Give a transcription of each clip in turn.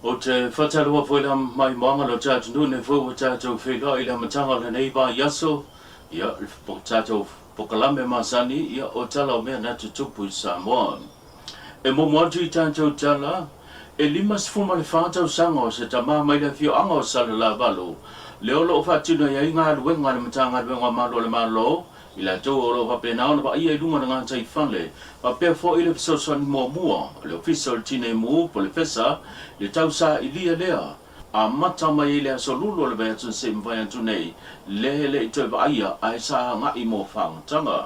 o te whatarua whaila mai moanga lo tātou nune whu tātou whelo i la matanga le nei ba yaso ia tātou pokalame masani ia o tala o mea natu tupu i Samoa. E mo moatu i tātou tala e lima sifuma le whātau sanga o se tamā mai le fio anga o sala la valo leo lo whatino ia i ngā ruenga le matanga ruenga malo le malo i la tau o lo whapena ona pa ia i lunga na ngā tai whale pa pia fo i le fisoswani mua mua le ofisa o le tine mu po le fesa le tau sa i lia lea a mata mai i le aso lulu le bea tun se mwai antu nei le i toi wa aia a e sa ngā i mo whangatanga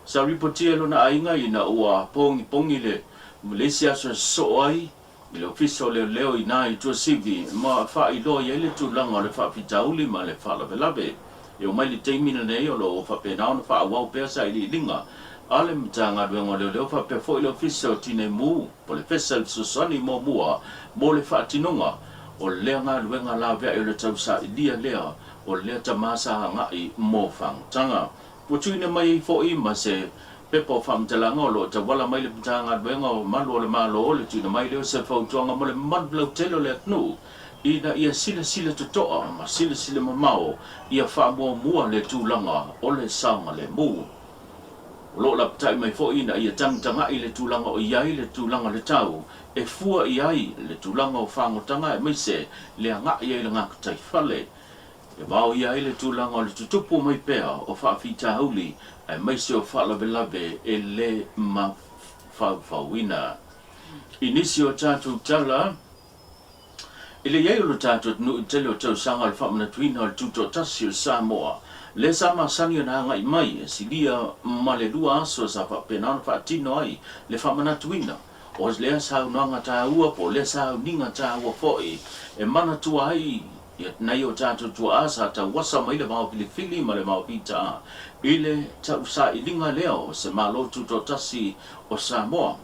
sa ripotia lo na ainga i na ua pongi le Malaysia so ai i le ofisa o leo i nā i tua sivi ma wha i loa i le tūlanga o le wha pitauli ma le wha lawe e o mai le teimina nei o lo whapena ona wha awau pea sa i li linga ale mtanga ruenga leo whapea fo i le ofisa o tine mu po le fesa le susani mo mua mo le wha tinunga o lea ngā ruenga la vea i le tausa i lia lea o lea tamasa ngai mo whangtanga po tuina mai fo i ma se pepo whamtalanga o lo ta wala mai le mtanga ruenga o malu o le malo o le tuina mai leo se whautuanga mo le madblau telo le atnu ina ia sila totoa ma sila mamao ia whamua le tūlanga o le saunga le mu. O lo la tai mai fo ina ia tanga i le tūlanga o iai le tūlanga le tau e fua iai le tūlanga o whangotanga e meise le anga iai le ngā kutai whale. E wao iai le tūlanga o le tutupu mai pea o whaafita hauli e meise o whalawelawe e le ma whawina. Inisi o tātou tala ile yai lo tātou nu tele o tau sanga le whamana tuina o le tuto tasi o Samoa. Le sama sani o na ngai mai si lia ma le lua aso sa whapena ona whaatino ai le whamana tuina. O le asau noanga tā ua po le asau ninga tā ua foi e mana tua ai nei o tātou tua asa ta wasa mai le mau fili ma le mau pita ile tau sa i linga leo se malo tuto tasi o Samoa.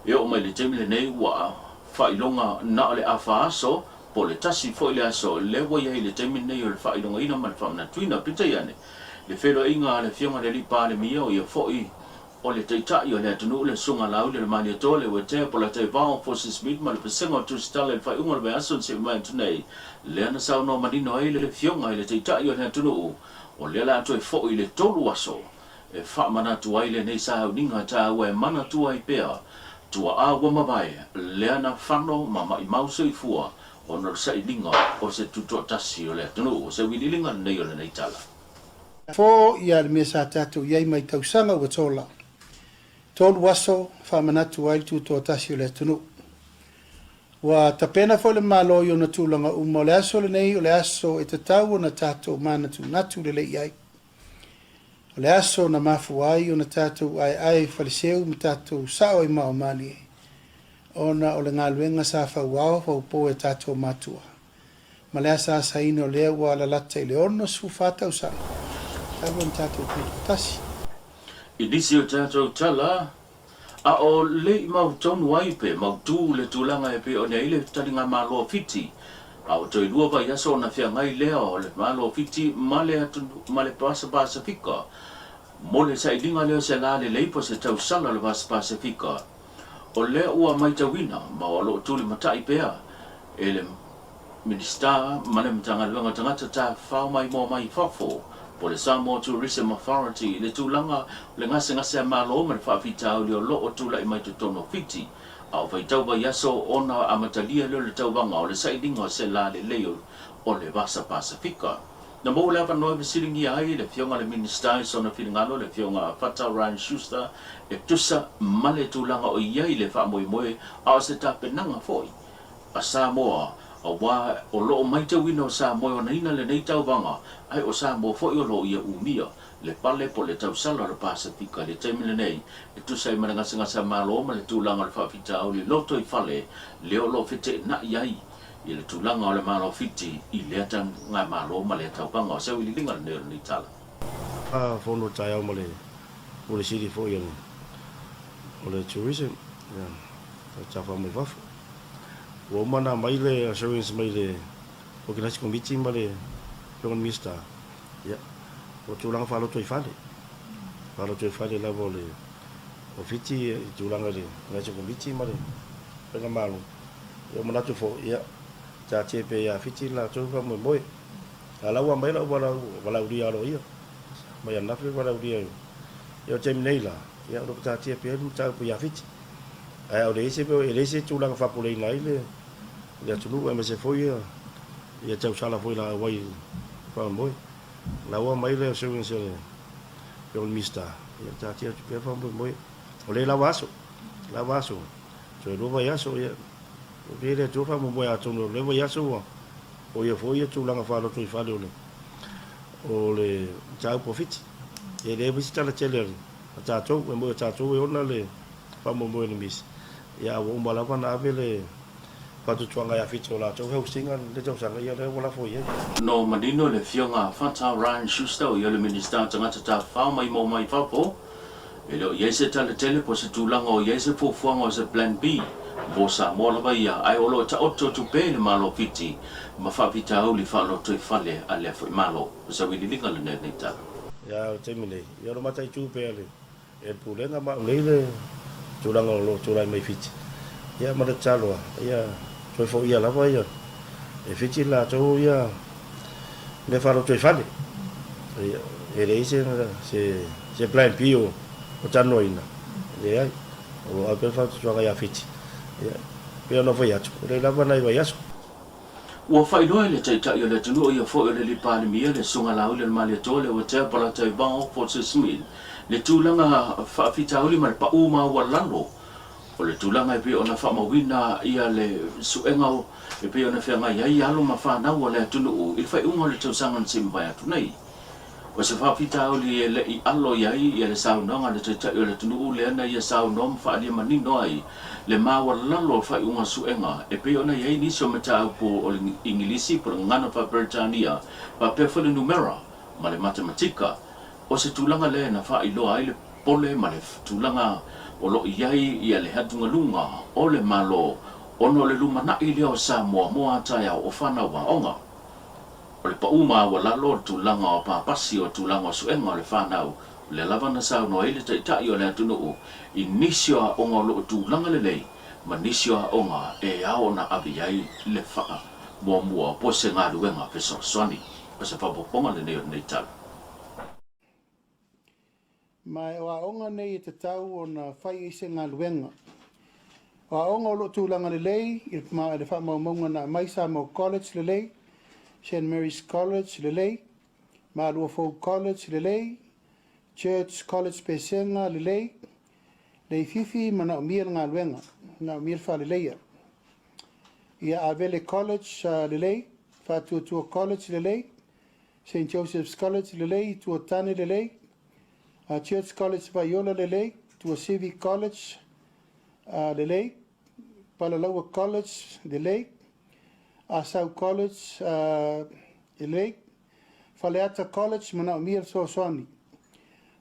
E o mai le temile nei ua whailonga na le awha aso, po le tasi fo le aso, le wai le teimin nei o le whailonga ina ma le whamana tuina pita iane. Le whero inga le whionga le lipa le mia o ia foi o le teitai o le atunu le sunga lau le mani atole o te po la te vao fo se smith ma le pesenga o tusitala le whaiunga le aso se mai tunei. Le ana sao no manino ai le whionga le teitai o le atunu o le la atoe foi le tolu aso. E whamana tu ai le nei sa ninga ta ue mana tu ai pea. Tua awa mawai, leana whano mama i mausa i fua o na sa i linga o se tuto tasi o lea tunu o se wililinga nei o le nei tala. Fo ia le mea sa tatu iai mai tausanga ua tola. Tolu waso whamanatu ai tuto tasi o lea tunu. Wa tapena fo le malo i o na tūlanga uma o le aso le nei o le aso e tatau o na tatu manatu natu le le iai. O le aso na mafu ai o na tātou ai whaliseu ma tātou sao i mao mali. Ona o le ngā luenga sa whauao whaupo e tātou matua. Ma lea sa saina o lea ua la lata i le ono su whātau sa. Tātou na tātou kutu tasi. I nisi o tātou tala, a o le i mau tonu ai pe, mau tū le tūlanga e pe o ne ile taringa malo fiti. A o toi lua vai aso na fia ngai lea o le malo fiti male Pasifika. Mo le sa ilinga leo se la le leipo se tau sala le Pasifika. O le ua mai tawina ma o lo tuli matai pea. E le minista male mtanga luanga tangata ta whao mai mo mai fafo. Po le Samoa Tourism Authority le tūlanga le ngase a malo ma le whaafita au leo lo o tula i mai te tono fiti. Au vai tau vai aso ona amatalia leo le tau wanga o le sailinga o se la le leo o le vasa Pasifika. Na mo le apanoi masilingi ai le fionga le minister so na filingalo le fionga Fata Ryan Schuster e tusa male tūlanga o iai le wha moe a se tapenanga foi. A Samoa a wā o loo mai tau ina o Samoa o na ina le nei tau wanga ai o Samoa foi o loo ia umia. Le pale po le tau sala le Pasifika le taimile nei e tu sai mana ngasa malo ma le tūlanga le whawhita au le loto i whale leo lo fite na iai i le tūlanga o le malo fiti i le atan ngai malo ma le tau panga o seu i linga le neo ni tala. Fono tai au ma o le siri fo ian o le tourism ta wha mai wafu o mana mai le assurance mai le o kinasi committee ma le Prime Minister o tūlanga whaloto i whale. Whaloto i whale la vole. O fiti i tūlanga le ngāsi committee ma le. Pena malo. yo mana tu fo ia cha che pe ya fiti la tu fa mo moi ala wa mai la wala uri aro ia mai na fe wala uri yo chem nei la ya ro cha che pe cha pe ya fiti ai o le se tu la fa pole nai le tu lu me se fo ia cha sala fo la wai fa moi la wa mai le se yo mista ya cha che pe fa moi o le la vaso so lo va ya so ya o le tu fa mo ya tu le va ya so o ia fo ia tu la fa lo tu fa o le cha profit e le visita la chele cha cho mo cha cho o na le fa mo ni mis ya o mo la na vele pa tu chuanga ya fito la cho heu singa le cho sanga ya le wala fo ia no manino le fionga fata Ryan Schuster o le minister tanga ta fa mai mo mai fa po elo yese tale tele po se tulanga o yese fo fuanga o se plan B bo sa mo la ba ia ai o lo ta otto tu pe le malo fiti ma fa vita o li fa lo to fale ale fo malo sa wi li ngala ne ta ya o te mile ya lo mata tu pe le e pulenga ma le tulanga lo tulai mai fiti ya ma ta lo ya to fo ia la ba ia e fiti la to ia le fa lo to fale e le se plan B o tanoina le ai o a pe fa tsuanga ya fiti ya pe no foi atu le lava nai vai aso o fai loe le taita yo le tunu o fo le lipani mi le sunga la le mali tole o te para te ba o for sismin le tulanga fa fita uli mal pa uma walalo o le tulanga pe ona fa mawina ia le suenga o pe ona fa ngai ai alo ma fa na o le tunu il fai unga le tsaanga simba ya tunai o se fa fita uli le I allo yai ia le sauna nga le taita yo le tunu le na ia sauna fa le manino ai le mawalalo fa unga suenga e pe ona yai ni so mata po o ingilisi por ngana pa Britania pa pe fo le numera ma le matematika o se tulanga le na fa ilo ai le pole ma le tulanga o lo yai ia le hatunga lunga o le malo ono le luma na i leo sa mo ata ya o fana wa onga o le pa uma wala lo tulanga o pa pasi o tulanga o suenga o le fana le lavana sa no ile ta i o le tunu inisio a onga lo tulanga le lei manisio a onga e a ona abiai le fa mo po se nga luenga pe so soni pe se fa ponga le nei tal mai o aonga nei te tau o na whai i se ngā luenga. O aonga o lo tūlanga le lei, i le wha maunga na Maisa Mo College le lei, St. Mary's College le lei, Malua Folk College le lei, Church College Pesenga le lei, lei fifi mana o mia ngā luenga, na o mia wha le leia. Ia Avele College le lei, Whatuatua College le lei, St. Joseph's College le lei, Tuatane le lei, Church College Viola le lei, Tua Civic College le lei, Palalaua College le lei, Asau College le lei, Faleata College mana o mia soasoni,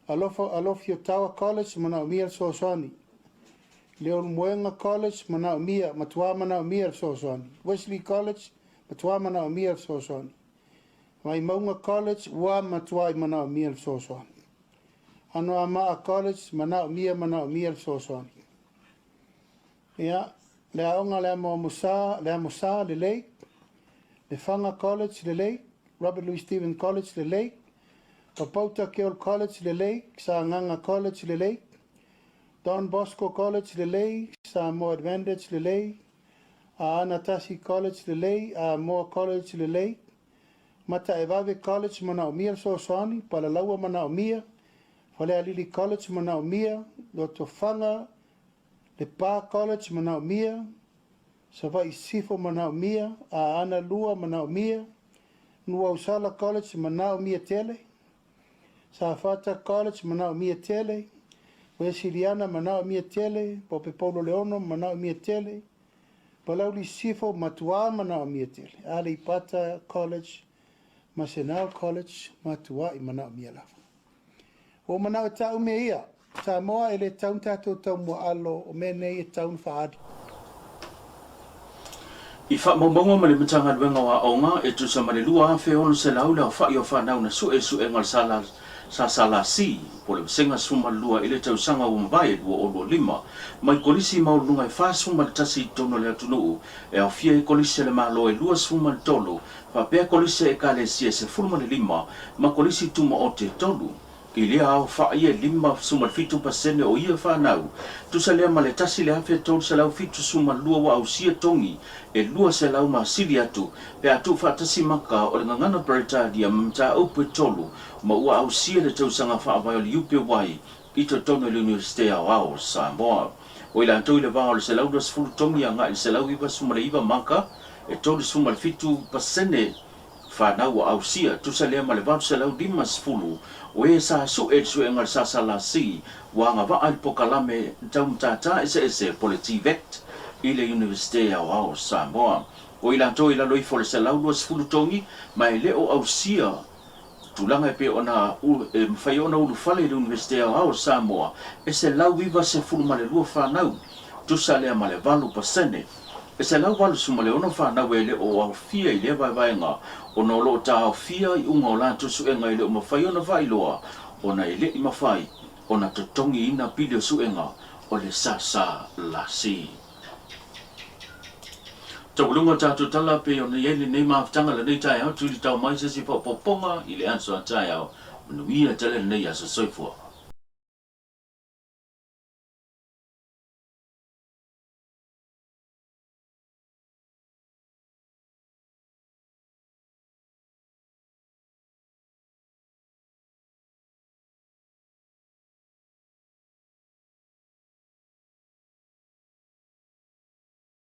Alofio Tawa College mana o mia soasoni, Leo Moenga College mana o mia, Matua mana o mia soasoni, Wesley College Matua mana o mia soasoni, Maunga College wa Matua mana o mia soasoni. Ano Amaa College mana o mia soasoni. Ia, le aonga le Musa le lei, le Whanga College le lei, Robert Louis Steven College le lei, Papauta Keol College le lei, Saanganga College le lei, Don Bosco College le lei, Samoa Advantage le lei, Anatasi College le lei, Moa College le lei, Mata Evave College mana o mia soasoni, Palalaua mana o mia, Whalea Lili College mana o mia, Loto Whanga, Le Pa College mana o mia, Savai Sifo mana o mia, Ana Lua mana o mia, Nua Usala College mana o mia tele, Safata College mana o mia tele, Wesiliana mana o mia tele, Pope Paulo Leono mana o mia tele, Palauli Sifo Matua mana o mia tele, Ali Pata College, Masenau College, Matua I mana o mia lava. O mana o tau me ia, sa moa ele taun tatou tau mua alo o me nei e taun whaadi. I wha maunga ma le matanga luenga wa onga e tu sa mare lua awhi ono se laula o whai o whanau na sue ngal sala sa salasi po le senga suma lua ile tau sanga o mbai lua o lima mai kolisi mau lunga fa suma tasi tono le tunu e a fia kolisi le malo e lua suma tolo fa pe kolisi e kale se fulma le lima ma kolisi tuma o te tolu ki lea au wha ia lima suma fitu pasene o ia whanau. Tu sa lea ma le tasi le hawhia tolu sa lau fitu suma lua wa au sia tongi e lua sa lau ma siri atu pe atu whaatasi maka o le ngangana Britadia mta upe tolu ma ua au sia le tausanga whaavai o le upe wai i to tono le Universite au au Samoa. O ila antoi le vao le sa lau das fulu tongi anga i sa lau iwa suma le iwa maka e tolu suma le fitu pasene whanau au sia tu sa lea ma le vao sa lau dimas fulu o e sa su e su e ngal sa sa la si wa nga va al pokalame tau mtata ese po le TVET i le Universite au au Samoa. O ila to ila loi fole sa lau luas fulu tongi mai le o au sia tulanga e pe ona mfai ona ulu fale le Universite au au Samoa e se lau viva se fulu male lua whanau tu sa lea male valu pasene e se lau walu sumale ono whanau e le o au fia i le vai nga o no lo ta au fia i unga o lanto su e ngai le o mawhai ona vai loa o na i le i mawhai o na totongi ina pili o su e nga o le sa la si. Taulunga tātou tala pe o na iele nei maafutanga le nei tai au tuli tau mai sesi poponga i le anso a tai au manuia tele nei asa soifua.